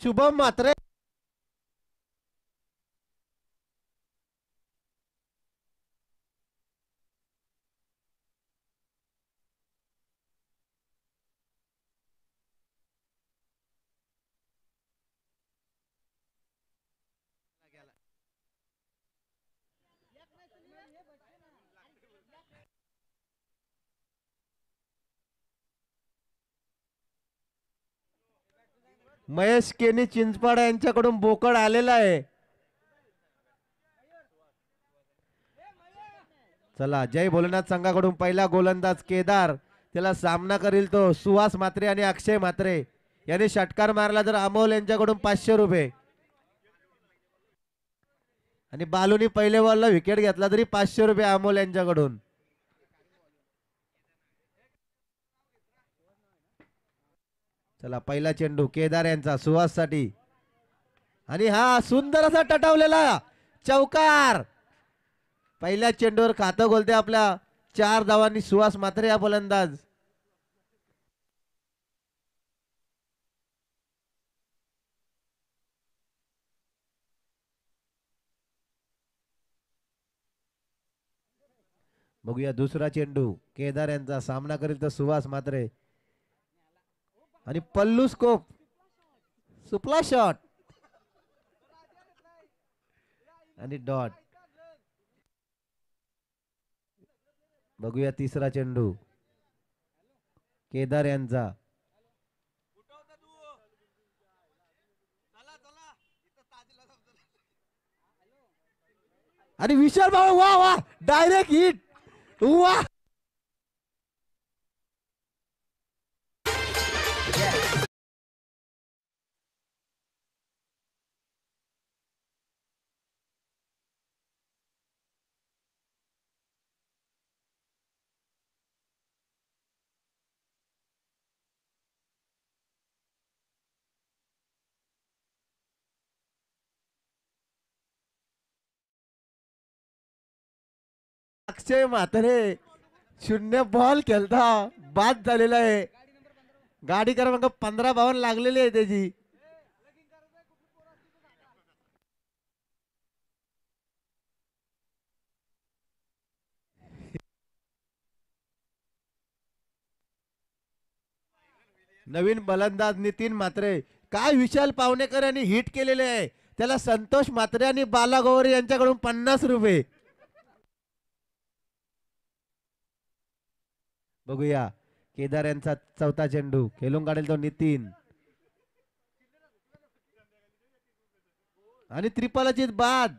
शुभम म्हात्रे. महेश केनी चिंचपाड यांच्याकडून बोकड आलेला आहे. चला, जय भोलेनाथ संघाकडून पहिला गोलंदाज केदार, त्याला सामना करील तो सुहास म्हात्रे आणि अक्षय म्हात्रे यांनी षटकार मारला तर अमोल यांच्याकडून 500 रुपये आणि बालूनी पहिले बॉलला विकेट घेतला तरी 500 रुपये अमोल यांच्याकडून. चला, पहिला चेंडू केदार यांचा सुहास साठी आणि हा सुंदर असा टटावलेला चौकार. पहिल्या चेंडूवर खातं गोलते आपल्या 4 धावांनी सुहास म्हात्रे हा फलंदाज. बघूया दुसरा चेंडू केदार यांचा सामना करील तर सुहास म्हात्रे आणि पल्लू स्कोप सुपला शॉट आणि डॉट. बघूया तिसरा चेंडू केदार यांचा आणि विशाल भाऊ वा वा डायरेक्ट हिट वा. अक्षय म्हात्रे 0 बॉल खेळता बाद झालेला आहे. गाडी क्रमांक 15 बावन लागलेली आहे त्याची. नवीन फलंदाज नितीन म्हात्रे. काय विशाल पावणेकर यांनी हिट केलेले आहे. त्याला संतोष म्हात्रे आणि बाला गोवरे यांच्याकडून 50 रुपये. बघूया केदार यांचा चौथा चेंडू खेळून काढेल तो नितीन आणि त्रिपालाची बाद.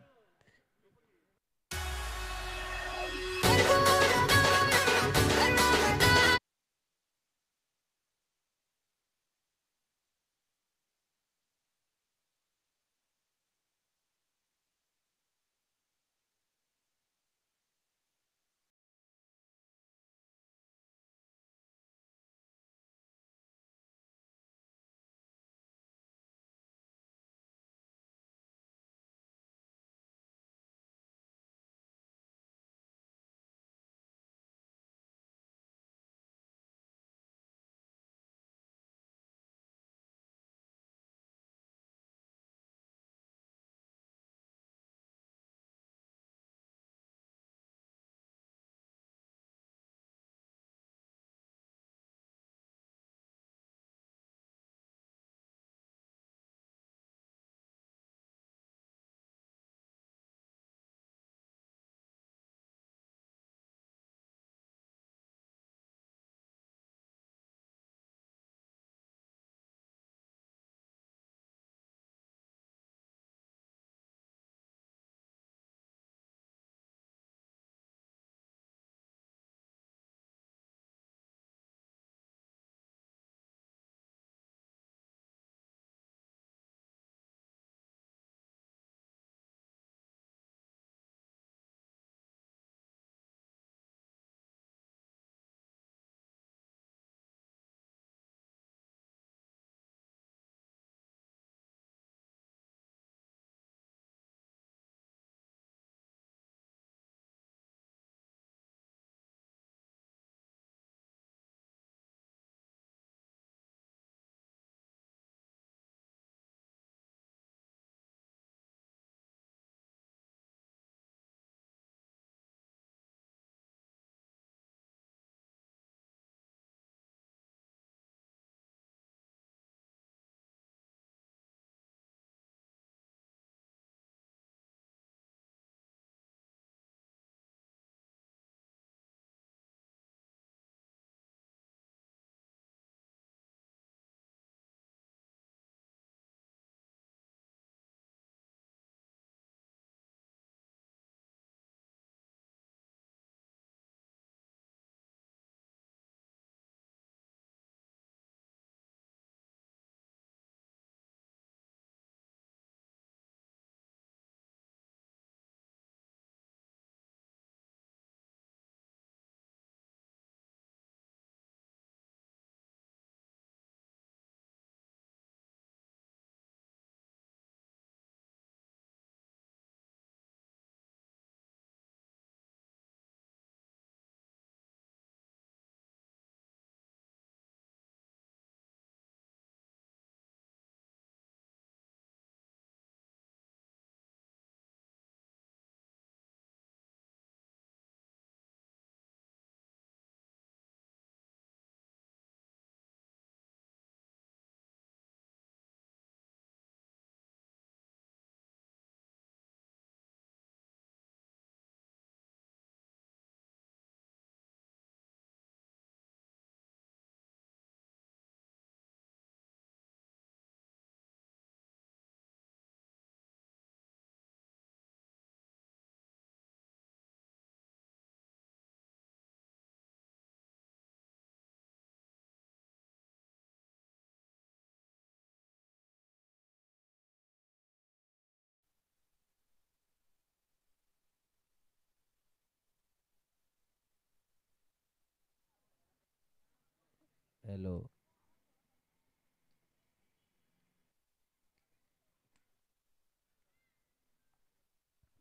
हॅलो.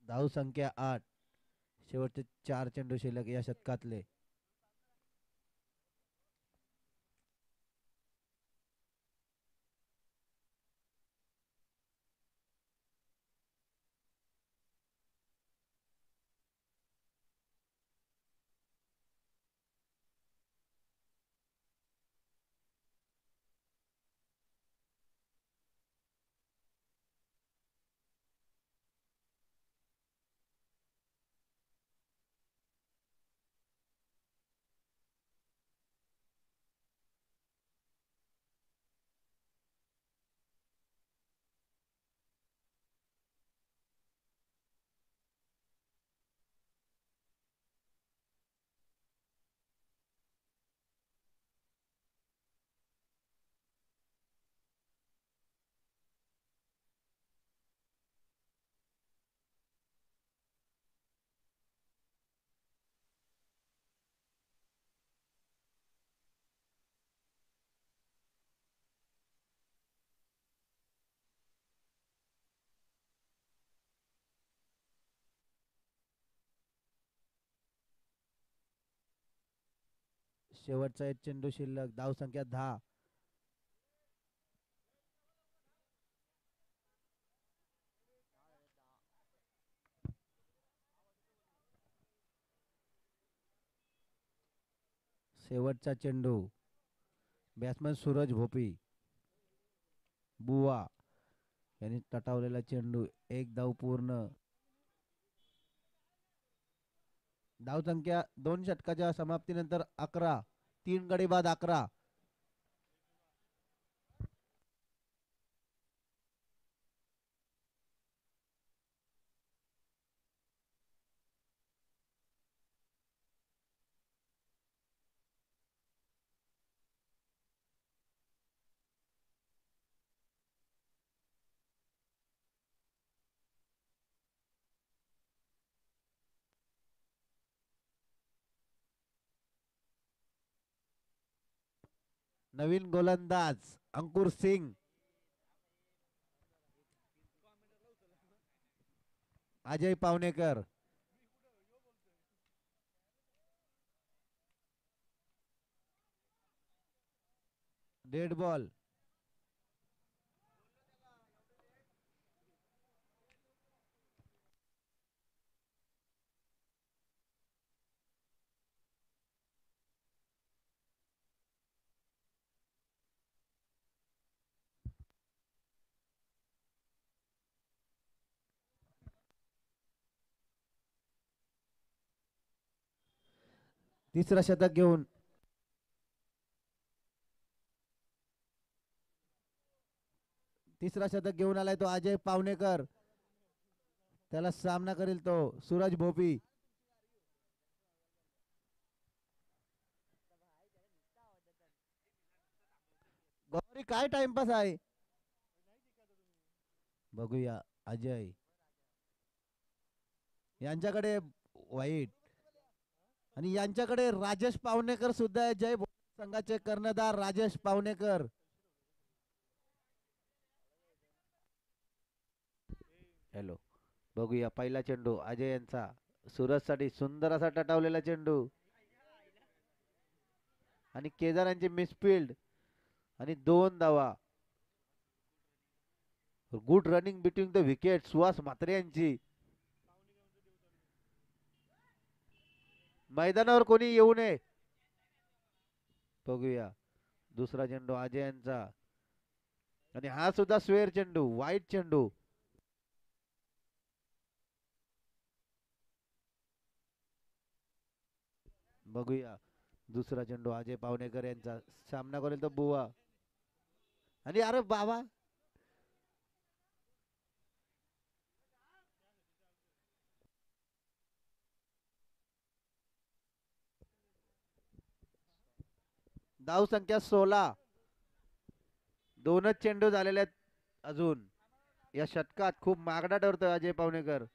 धाव संख्या 8. शेवटचे 4 चेंडू शिल्लक या षटकातले. शेवटचा एक चेंडू शिल्लक. धाव संख्या 10. शेवटचा चेंडू. बॅट्समन सूरज भोपी बुवा यांनी तटावलेला चेंडू. एक धाव पूर्ण. धाव संख्या 2 षटकाच्या समाप्तीनंतर 11. 3 गडी बाद 11. नवीन गोलंदाज अंकुर सिंग. अजय पावणेकर. Dead ball. तिसरा शतक घेऊन आलाय तो अजय पावणेकर. त्याला सामना करेल तो सूरज भोपी. गौरी काय टाइमपास आहे. बघूया. अजय यांच्याकडे वाईट आणि यांच्याकडे राजेश पावणेकर सुद्धा आहे. जय संघाचे कर्णधार राजेश पावणेकर. हॅलो. बघूया पहिला चेंडू अजय यांचा. सूरज साठी सुंदर असा टटावलेला चेंडू आणि केदार यांचे मिसफिल्ड आणि 2 धावा. Good running between the wicket Suhas Mhatre यांची. मैदानावर कोणी येऊ नये. बघूया. दुसरा चेंडू अजय यांचा आणि हा सुद्धा स्वेअर चेंडू. वाईट चेंडू. बघूया. दुसरा चेंडू अजय पावणेकर यांचा. सामना करेल तो बुवा. आणि अरे बाबा. धाव संख्या 16. 2च चेंडू झालेले आहेत अजून. या षटकात खूप मागडा ठरतोय अजय पावणेकर.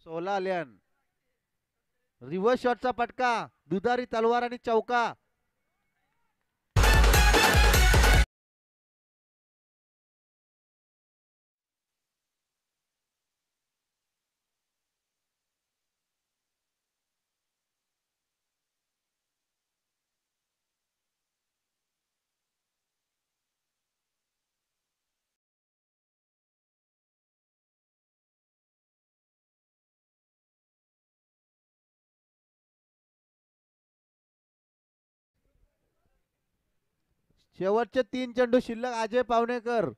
16 आल्यान रिव्हर्स शॉटचा पटका दुधारी तलवार आणि चौका. शेवटचे 3 चेंडू शिल्लक अजय पावणेकर.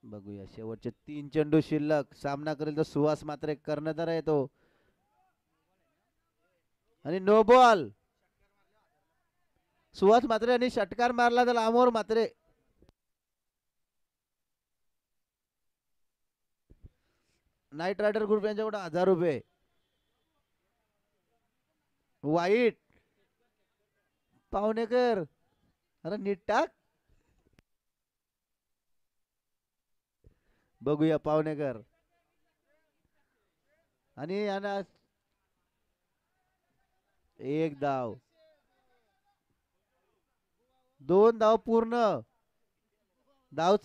बघूया शेवटचे 3 चेंडू शिल्लक. सामना करेल तर सुहास मात्रे कर्णधार आहे तो. आणि नो बॉल. सुहास मात्रे यांनी षटकार मारला तर अमोर मात्रे. नाईट रायडर ग्रुप यांच्याकडे 1000 रुपये. वाईट पावणेकर. अरे नीट टाक. बघूया पावणेकर. आणि यांना एक धाव. 2 धाव पूर्ण. धाव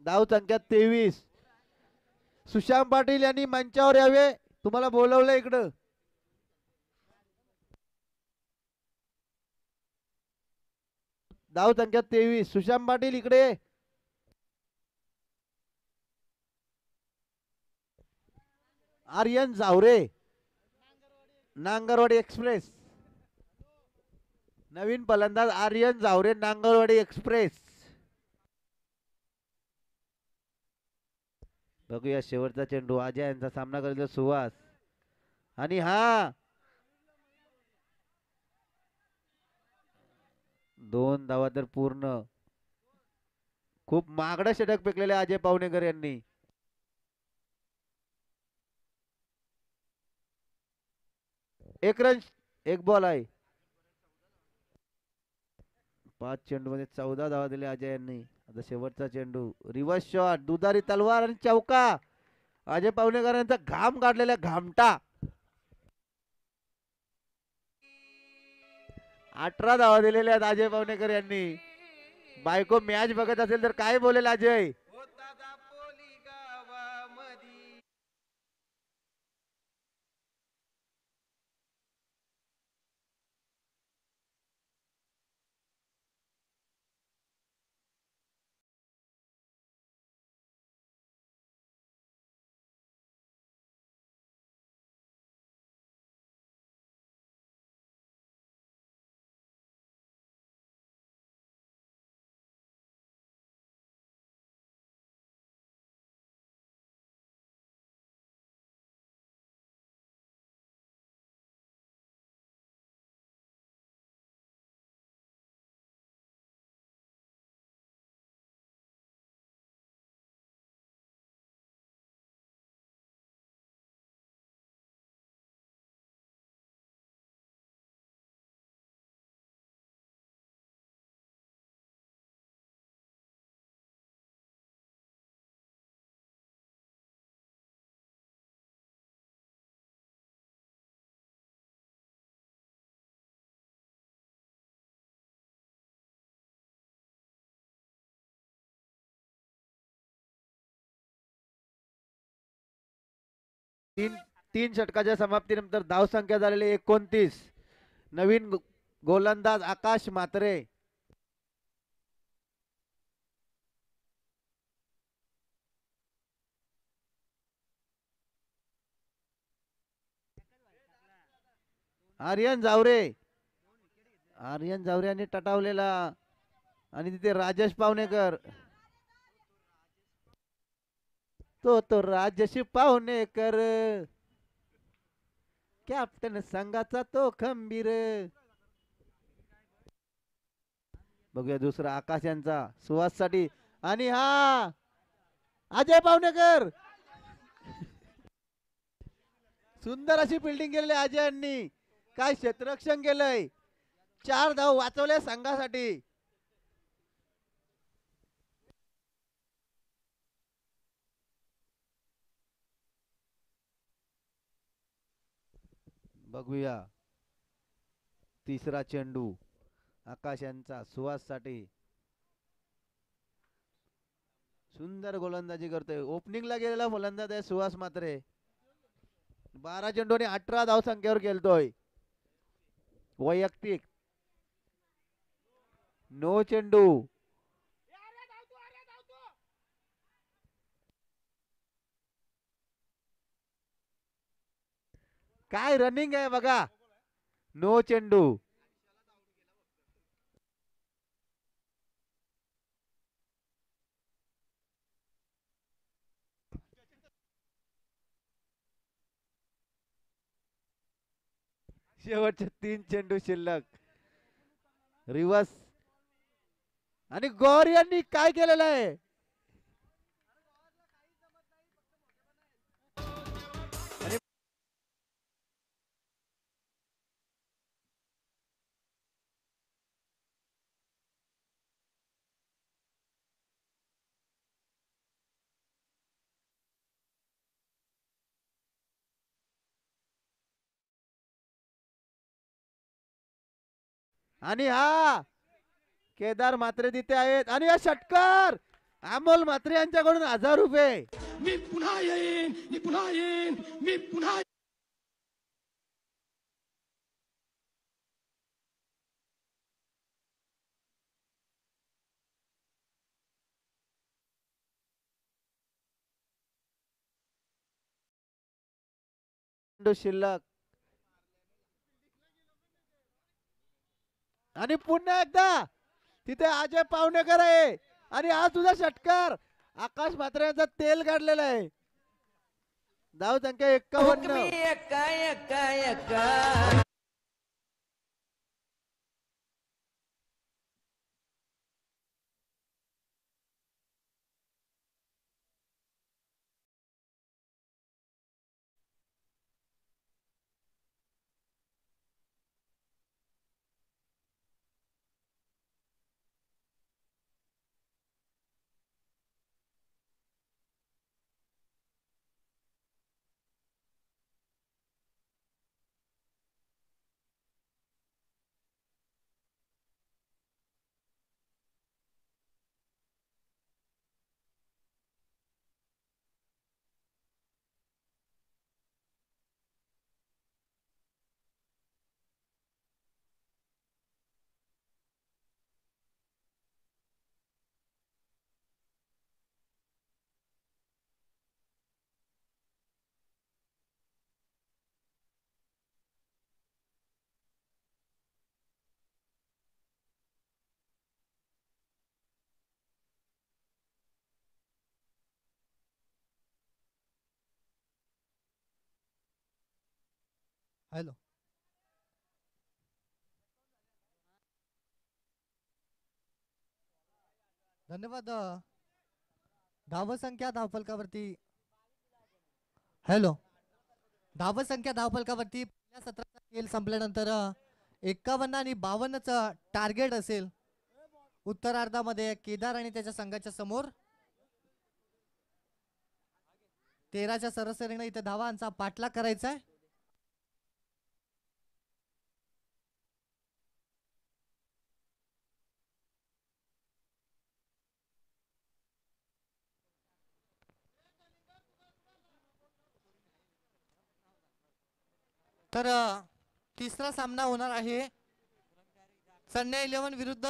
धाव संख्या 23. सुशांत पाटील यांनी मंचावर यावे. तुम्हाला बोलवलं इकडं. धाव संख्या 23. सुशांत पाटील इकडे. आर्यन जावरे नांगरवाडी एक्सप्रेस. नवीन फलंदाज आर्यन जावरे नांगरवाडी एक्सप्रेस. बघूया शेवटचा चेंडू. अजय यांचा सामना करेल सुहास. आणि हा 2 धावा तर पूर्ण. खूप मागडा षटक फेकलेले अजय पावणेकर यांनी. एक रन 1 बॉल आहे. 5 चेंडू मध्ये 14 धावा दिले अजय यांनी. आता शेवटचा चेंडू. रिव्हर्स शॉट दुधारी तलवार आणि चौका. अजय पावणेकर यांचा घाम काढलेला घामटा. 18 धावा दिलेल्या आहेत अजय पावणेकर यांनी. बायको मॅच बघत असेल तर काय बोलेल अजय. तीन षटकाच्या समाप्तीनंतर धावसंख्या झालेली 29. नवीन गोलंदाज आकाश म्हात्रे. आर्यन जावरे. आर्यन जावरे यांनी टटावलेला. आणि तिथे राजेश पावणेकर. तो राजेश पावणेकर कॅप्टन संघाचा तो खंबीर. बघूया दुसरा आकाश यांचा सुहास साठी. आणि हा अजय पावणेकर. सुंदर अशी फिल्डिंग केलेली अजयांनी. काय क्षेत्ररक्षण केलंय. 4 धाव वाचवले संघासाठी. बघूया तिसरा चेंडू आकाश यांचा सुहास साठी. सुंदर गोलंदाजी करतोय. ओपनिंगला गेलेला फलंदाज आहे सुहास मात्रे. 12 चेंडू आणि 18 धाव संख्येवर खेळतोय. वैयक्तिक 9 चेंडू. काय रनिंग आहे बघा. 9 चेंडू. शेवटचे 3 चेंडू शिल्लक. रिवर्स आणि गौर यांनी काय केलेलं आहे. आणि हा केदार मात्रे तिथे आहेत. आणि हा षटकार अमोल मात्रे यांच्याकडून 1000 रुपये. मी पुन्हा येईन, मी पुन्हा येईन, मी पुन्हा. शिल्लक. आणि पुन्हा एकदा तिथे अजय पावणेकर आहे. आणि हा तुझा षटकार आकाश म्हात्रे यांचा तेल काढलेला आहे. धाव संख्या 51. हॅलो. धन्यवाद. धावसंख्या धावफलकावरती. हॅलो. धावसंख्या धावफलकावरती पहिल्या सत्राचा खेळ संपल्यानंतर 51 आणि 52चं टार्गेट असेल. उत्तरार्धामध्ये केदार आणि त्याच्या संघाच्या समोर 13च्या सरासरीने इथे धावांचा पाठलाग करायचा आहे. तर तिसरा सामना होणार आहे चेन्नई 11 विरुद्ध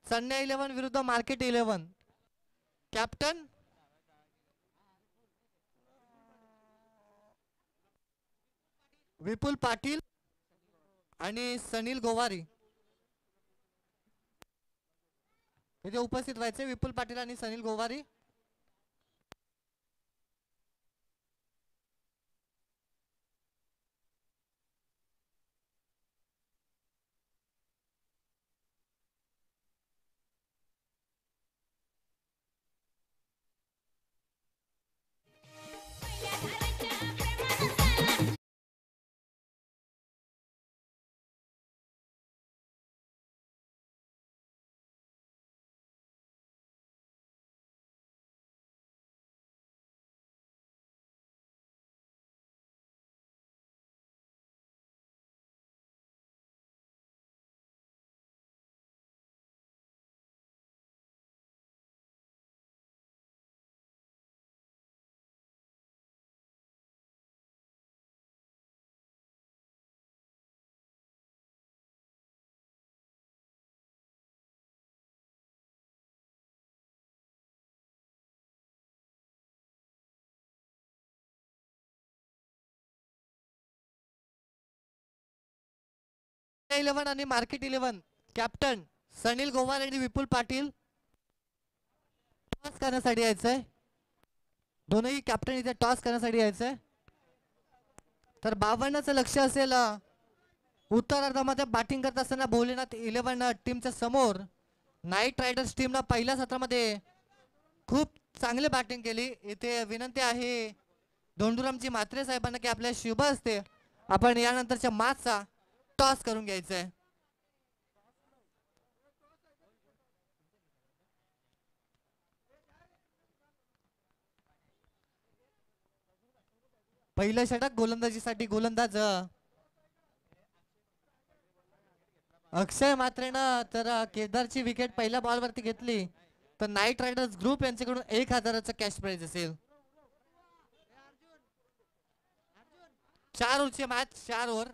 चेन्नई 11 विरुद्ध मार्केट 11. कॅप्टन विपुल पाटील आणि सनील गोवारी इथे उपस्थित व्हायचे. विपुल पाटील आणि सनील गोवारी. 11 आणि मार्केट 11 कॅप्टन सनील गोवार आणि विपुल पाटील टॉस करण्यासाठी यायचंय. दोनही कॅप्टन इथे टॉस करण्यासाठी यायचंय. तर 52चं लक्ष असेल उत्तरार्धामध्ये बॅटिंग करत असताना भोलेनाथ 11 टीमच्या समोर. नाईट रायडर्स टीमला पहिल्या सत्रामध्ये खूप चांगली बॅटिंग केली. इथे विनंती आहे धोंडूरामजी म्हात्रे साहेबांना की आपल्या शुभ असते आपण यानंतरच्या मॅचचा टॉस करून घ्यायचा आहे. पहिलं षटक गोलंदाजीसाठी गोलंदाज अक्षय मात्रेनं तर केदारची विकेट पहिल्या बॉलवरती घेतली. तर नाईट रायडर्स ग्रुप यांच्याकडून 1000चं कॅश प्राइज असेल. 4 ओव्हरची मॅच 4 ओव्हर.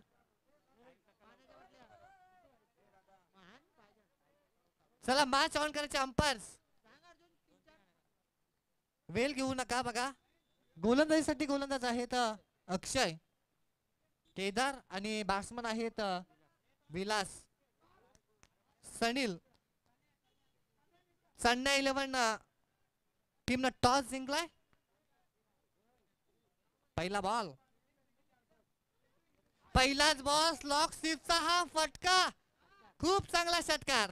चला मॅच ऑन करायचे अंपायर्स. वेल घेऊ नका. बघा गोलंदाजीसाठी गोलंदाज आहेत अक्षय, केदार आणि बॅट्समन आहेत विलास, सनील. चेन्नई 11 टीमनं टॉस जिंकलाय. पहिला बॉल, पहिलाच बॉल लॉक स्लिपचा हा फटका. खूप चांगला षटकार.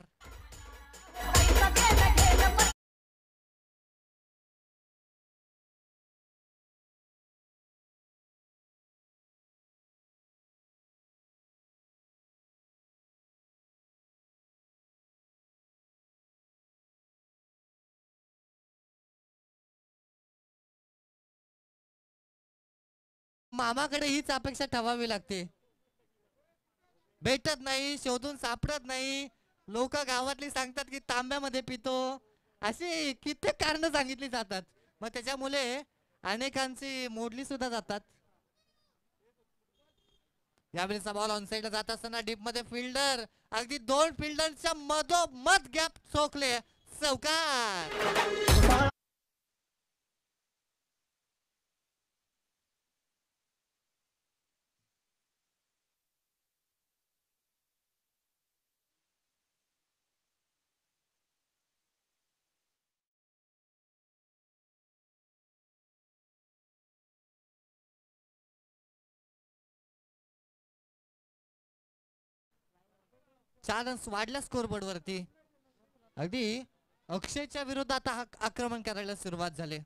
मामाकडे हीच अपेक्षा ठेवावी लागते. भेटत नाही, शोधून सापडत नाही. लोक गावातली सांगतात की तांब्यामध्ये पितो, अशी कित्येक कारण सांगितली जातात. मग त्याच्यामुळे अनेकांची मोडली सुद्धा जातात. यावेळेचा बॉल ऑन साइडला जात असताना डीप मध्ये फिल्डर अगदी 2 फिल्डरच्या मधोमध गॅप चोकले. चौकार. चार रन्स वाढल्या स्कोरबोर्ड वरती. अगदी अक्षयच्या विरोधात आक्रमण करायला सुरुवात झाली.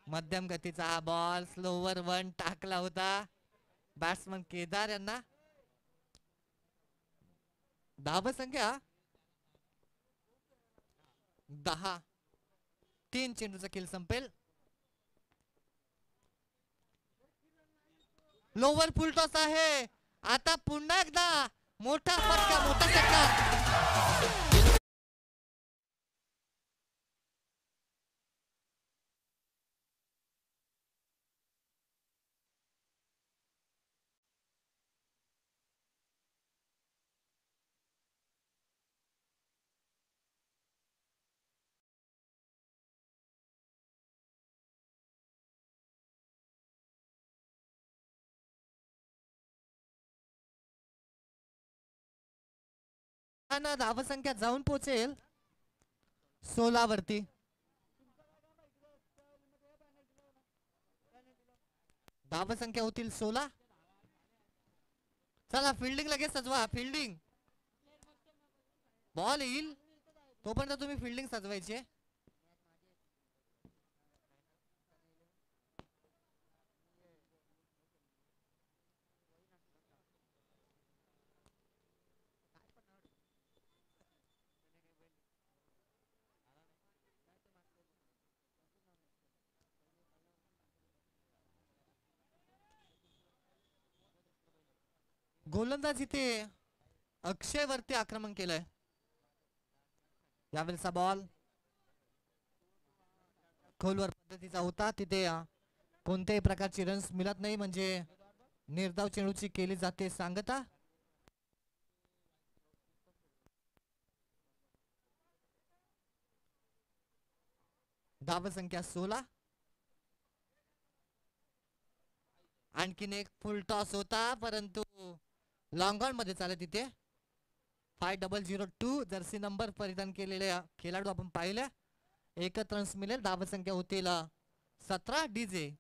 मध्यम गतीचा हा बॉल स्लोवर 1 टाकला होता बॅट्समन केदार यांना. धावसंख्या 10. 3 चेंडूचा खेळ संपेल. लोवर फुल टॉस आहे. आता पुन्हा एकदा मोठा फटका, मोठा षटकार. धावसंख्या जाऊन पोहोचेल 16 वरती. धावसंख्या होतील 16. चला फिल्डिंग लगेच सजवा. फिल्डिंग बॉल येईल तोपर्यंत तुम्ही फिल्डिंग सजवायची. गोलंदाज इथे अक्षय वरती आक्रमण केलंय. यावेळेचा बॉल खोलवर पद्धतीचा होता. तिथे कोणत्याही प्रकारची रन्स मिळत नाही, म्हणजे निर्धाव चेंडूची केली जाते सांगता. धावसंख्या 16. आणखीन एक फुल टॉस होता परंतु लॉंग ऑन मध्ये चालत तिथे 5002 जर्सी नंबर परिधान केलेल्या खेळाडू आपण पाहिले. एकच रन्स मिळेल. धाव संख्या होतील 17. DJ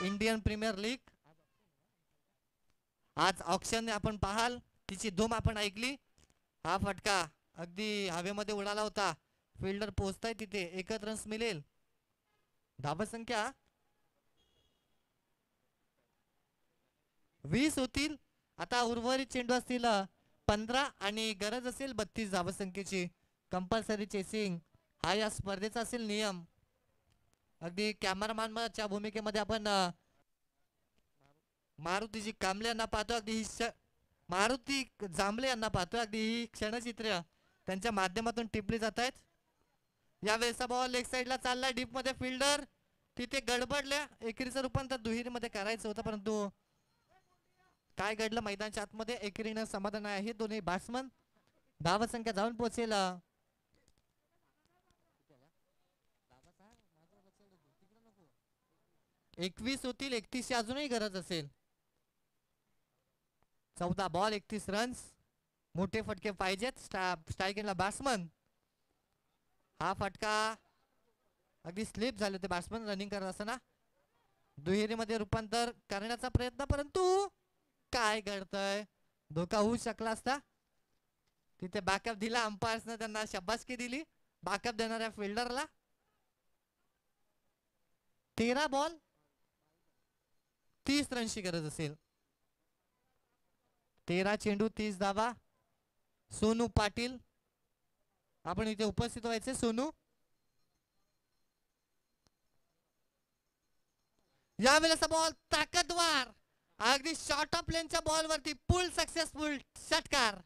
Indian premier league. आज ऑक्शन आपण पाहाल तिची धूम आपण ऐकली. हा फटका अगदी हवेमध्ये उडाला होता. फिल्डर पोहोचताय तिथे. एकच रन्स मिळेल. धाव संख्या 20 होतील. आता उर्वरित चेंडू असतील 15 आणि गरज असेल 32 धावसंख्येची. कंपल्सरी चेसिंग हा या स्पर्धेचा असेल नियम. अगदी कॅमेरामॅनच्या भूमिकेमध्ये आपण मारुतीजी कांबळे यांना पाहतो. अगदी मारुती जांभळे यांना पाहतो. अगदी ही क्षणचित्र त्यांच्या माध्यमातून टिपली जात आहेत. यावेळेस बॉल लेग साईडला चाललाय. डीप मध्ये फिल्डर तिथे गडबडल्या. एकेरीचं रूपांतर दुहेरीमध्ये करायचं होतं परंतु काय घडलं मैदानाच्या आतमध्ये एकेरीनं समाधान आहे दोन्ही बॅट्समन. धाव संख्या जाऊन पोहोचेल 21 होतील. 31 अजूनही गरज असेल. 14 बॉल 31 रन्स. मोठे फटके पाहिजेत स्ट्रायकिंगला बॅट्समन. हा फटका अगदी स्लिप झाले होते बॅट्समन रनिंग करत असताना. दुहेरीमध्ये रूपांतर करण्याचा प्रयत्न परंतु काय घडतंय. धोका होऊ शकला असता. तिथे बॅकअप दिला. अंपायर्सने त्यांना शाबासकी दिली बॅकअप देणाऱ्या फिल्डरला. 13 बॉल 30 रनची गरज असेल. 13 चेंडू 30 धावा. सोनू पाटील आपण इथे उपस्थित व्हायचे. सोनू यावेळेस बॉल ताकदवार अगदी शॉर्ट ऑफ लेनच्या बॉल वरती फुल सक्सेसफुल षटकार.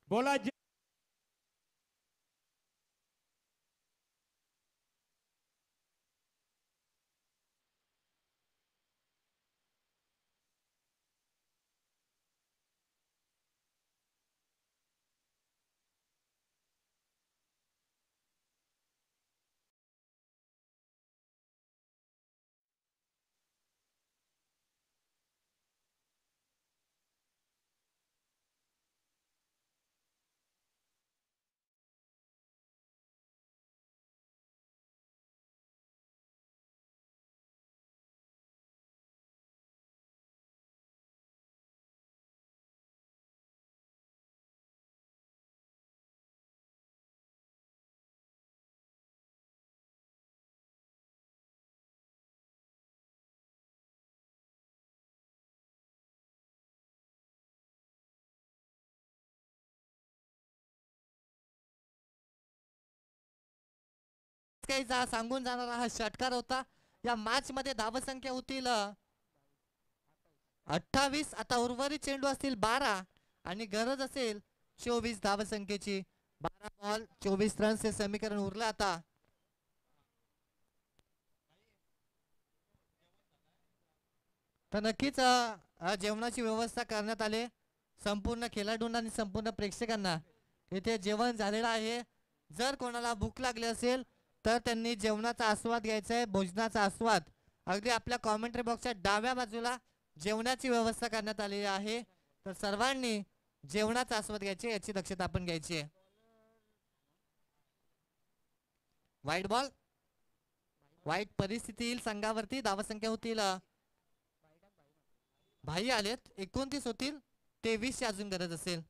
बोला काही सांगून जाणारा हा षटकार होता. या मॅच मध्ये धावसंख्या होतील 28. आता उर्वरित चेंडू असतील 12 आणि गरज असेल 24 धावसंख्येची. 12 बॉल 24 रन्सचे समीकरण उरलं आता. तर नक्कीच जेवणाची व्यवस्था करण्यात आली. संपूर्ण खेळाडूंना आणि संपूर्ण प्रेक्षकांना इथे जेवण झालेलं आहे. जर कोणाला भूक लागली असेल तर त्यांनी जेवणाचा आस्वाद घ्यायचा आहे. भोजनाचा आस्वाद अगदी आपल्या कॉमेंट्री बॉक्सच्या डाव्या बाजूला जेवणाची व्यवस्था करण्यात आलेली आहे. तर सर्वांनी जेवणाचा आस्वाद घ्यायचे याची दक्षता आपण घ्यायची आहे. वाईट बॉल, वाईट परिस्थिती येईल संघावरती. धावसंख्या होतील भाई आलेत 29 होतील. 23 ची अजून गरज असेल.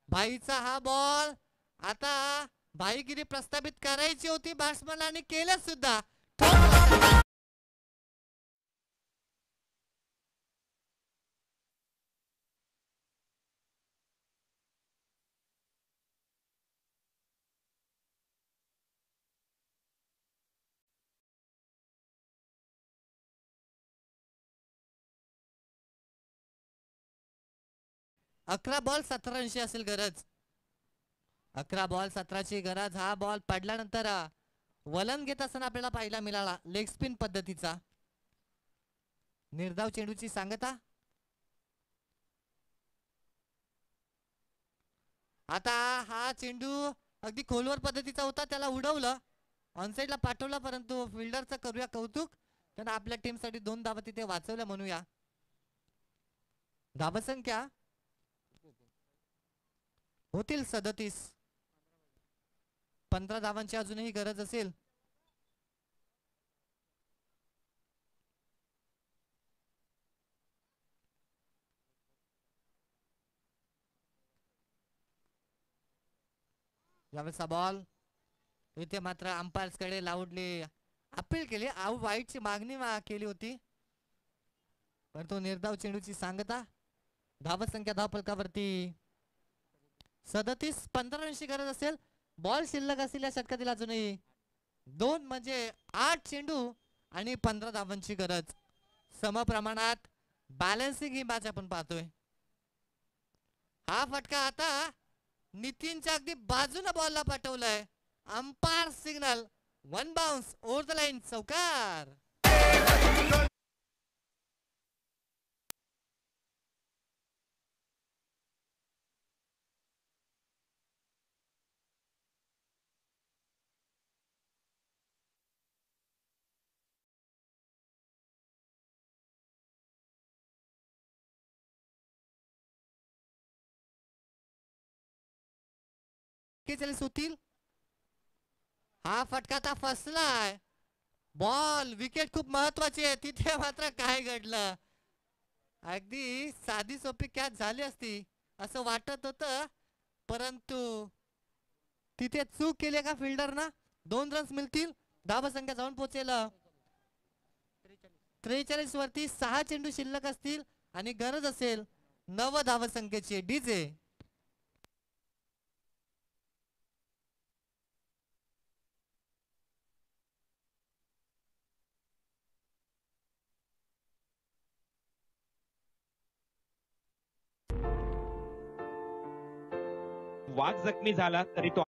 भाईचा हा बॉल आता भाईगिरी प्रस्थापित करायची होती बॅट्समन आणि केलं सुद्धा. 11 बॉल 17 रनची असेल गरज. 11 बॉल 17ची गरज. हा बॉल पडल्यानंतर वलन घेत असताना आपल्याला पाहायला मिळाला लेग स्पिन पद्धतीचा. निर्धाव चेंडूची सांगता. आता हा चेंडू अगदी खोलवर पद्धतीचा होता. त्याला उडवलं ऑनसाइडला पाठवलं परंतु फिल्डरचं करूया कौतुक. त्यानं आपल्या टीम साठी 2 धावा तिथे वाचवल्या म्हणूया. धावसंख्या होतील 37. 15 धावांची अजूनही गरज असेल. यावेळेचा बॉल इथे मात्र अंपायर्स कडे लाऊडली अपील केली. आऊट वाईटची मागणी केली होती परंतु निर्धाव चेंडूची सांगता. धावसंख्या धावफलकावरती 37. 15 रनची गरज असेल. बॉल शिल्लक असतील या षटकातील अजूनही 2 म्हणजे 8 चेंडू आणि 15 धावांची गरज. समप्रमाणात बॅलन्सिंग ही मॅच आपण पाहतोय. हा फटका आता नितीनच्या अगदी बाजूला बॉलला पाठवलाय. Umpire signal 1 bounce over the line चौकार. होतील. हा फटका आता फसलाय. बॉल विकेट खूप महत्वाची आहे. तिथे मात्र काय घडलं. अगदी साधी सोपी कॅच झाली असती असं वाटत होतं परंतु तिथे चूक केली का फिल्डरना. 2 रन्स मिळतील. धावसंख्या जाऊन पोहोचेल 43 वरती. 6 चेंडू शिल्लक असतील आणि गरज असेल 9 धावसंख्येची. डीजे वाघ जखमी झाला तरी तो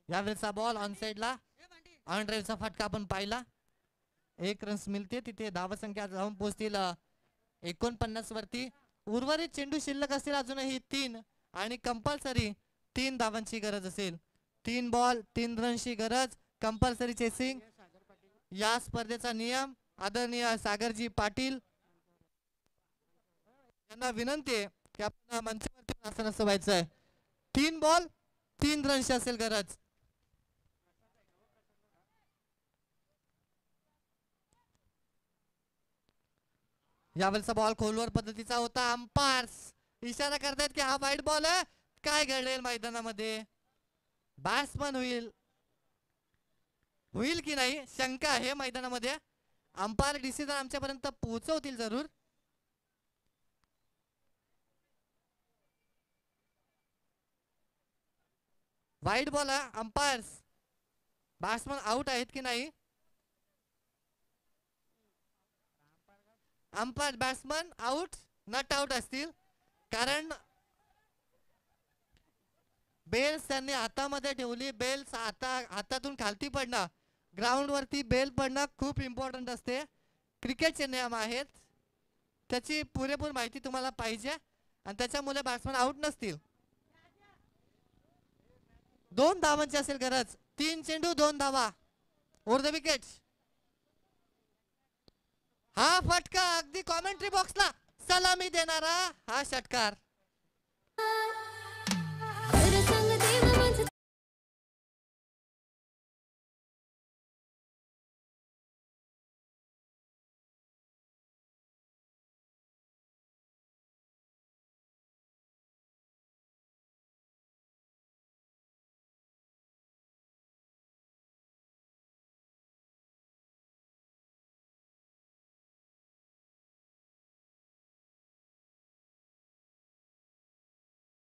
यावेळेचा बॉल ऑन साइडला ऑन ड्राईव्हचा फटका आपण पाहिला. 1 रन्स मिळते तिथे धावा संख्या जाऊन पोहोचतील 49 वरती. उर्वरित चेंडू शिल्लक असतील अजूनही 3 आणि कंपल्सरी 3 धावांची गरज असेल. 3 बॉल 3 रनची गरज, कंपल्सरी चेसिंग. या स्पर्धेचा नियम आदरणीय सागरजी पाटील यांना विनंती आहे की आपण मंचावरती असं नसं व्हायचंय. 3 बॉल 3 रनची असेल गरज. यावेळेचा बॉल खोलवर पद्धतीचा होता. अंपायर्स इशारा करतायत की हा वाईट बॉल आहे. काय घडेल मैदानामध्ये? बॅट्समन होईल की नाही शंका आहे मैदानामध्ये. अंपायर डिसिजन आमच्यापर्यंत पोहोचवतील जरूर. वाईट बॉल आहे. अंपायर्स बॅट्समन आउट आहेत की नाही? Umpire batsman out nut out असतील कारण बेल्स त्यांनी हातामध्ये ठेवली. बेल्स हातातून खालती पडणं, ग्राउंड वरती बेल पडणं खूप इम्पॉर्टंट असते. क्रिकेटचे नियम आहेत, त्याची पुरेपूर माहिती तुम्हाला पाहिजे आणि त्याच्यामुळे बॅट्समन आउट नसतील. 2 धावांची असेल गरज. 3 चेंडू 2 धावा ओव्हर द विकेट. हा फटका अगदी कॉमेंट्री बॉक्सला सलामी देणारा हा षटकार.